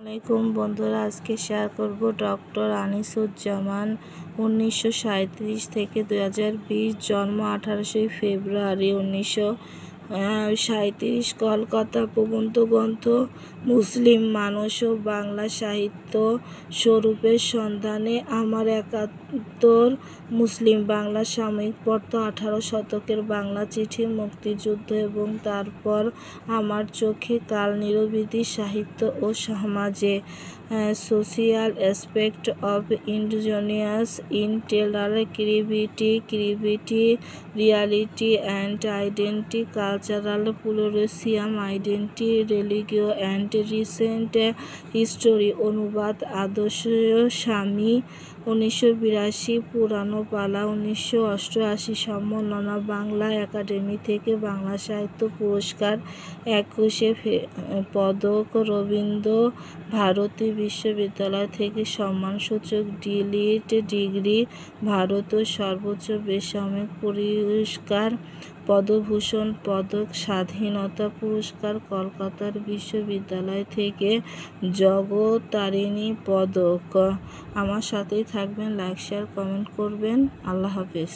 আসসালামাইকুম বন্ধুরা, আজকে শেয়ার করব ডক্টর আনিসুজ্জামান 1937 থেকে 2020 জন্ম 18 ফেব্রুয়ারি 1937 কলকাতা। প্রবন্ধ গ্রন্থ মুসলিম মানুষ ও বাংলা সাহিত্য স্বরূপের সন্ধানে আমার 71 মুসলিম বাংলা সাময়িক পত্র 18 শতকের বাংলা চিঠি, মুক্তিযুদ্ধ এবং তারপর আমার চোখে কাল নিরবধি সাহিত্য ও সমাজে social aspect of indigenous intellect creativity reality and identity cultural pluralism identity religion and recent history অনুবাদ আদর্শ স্বামী 1982 পুরানো পালা 1988 সম্মাননা বাংলা একাডেমি থেকে বাংলা সাহিত্য পুরস্কার 21 পদক রবীন্দ্র ভারতী বিশ্ববিদ্যালয় থেকে সম্মানসূচক ডিলিট ডিগ্রি ভারতের সর্বোচ্চ বেসামরিক পুরস্কার পদ্মভূষণ পদক স্বাধীনতা পুরস্কার কলকাতার বিশ্ববিদ্যালয় থেকে জগত্তারিণী পদক। আমার সাথেই থাকবেন, লাইক শেয়ার কমেন্ট করবেন। আল্লাহ হাফেজ।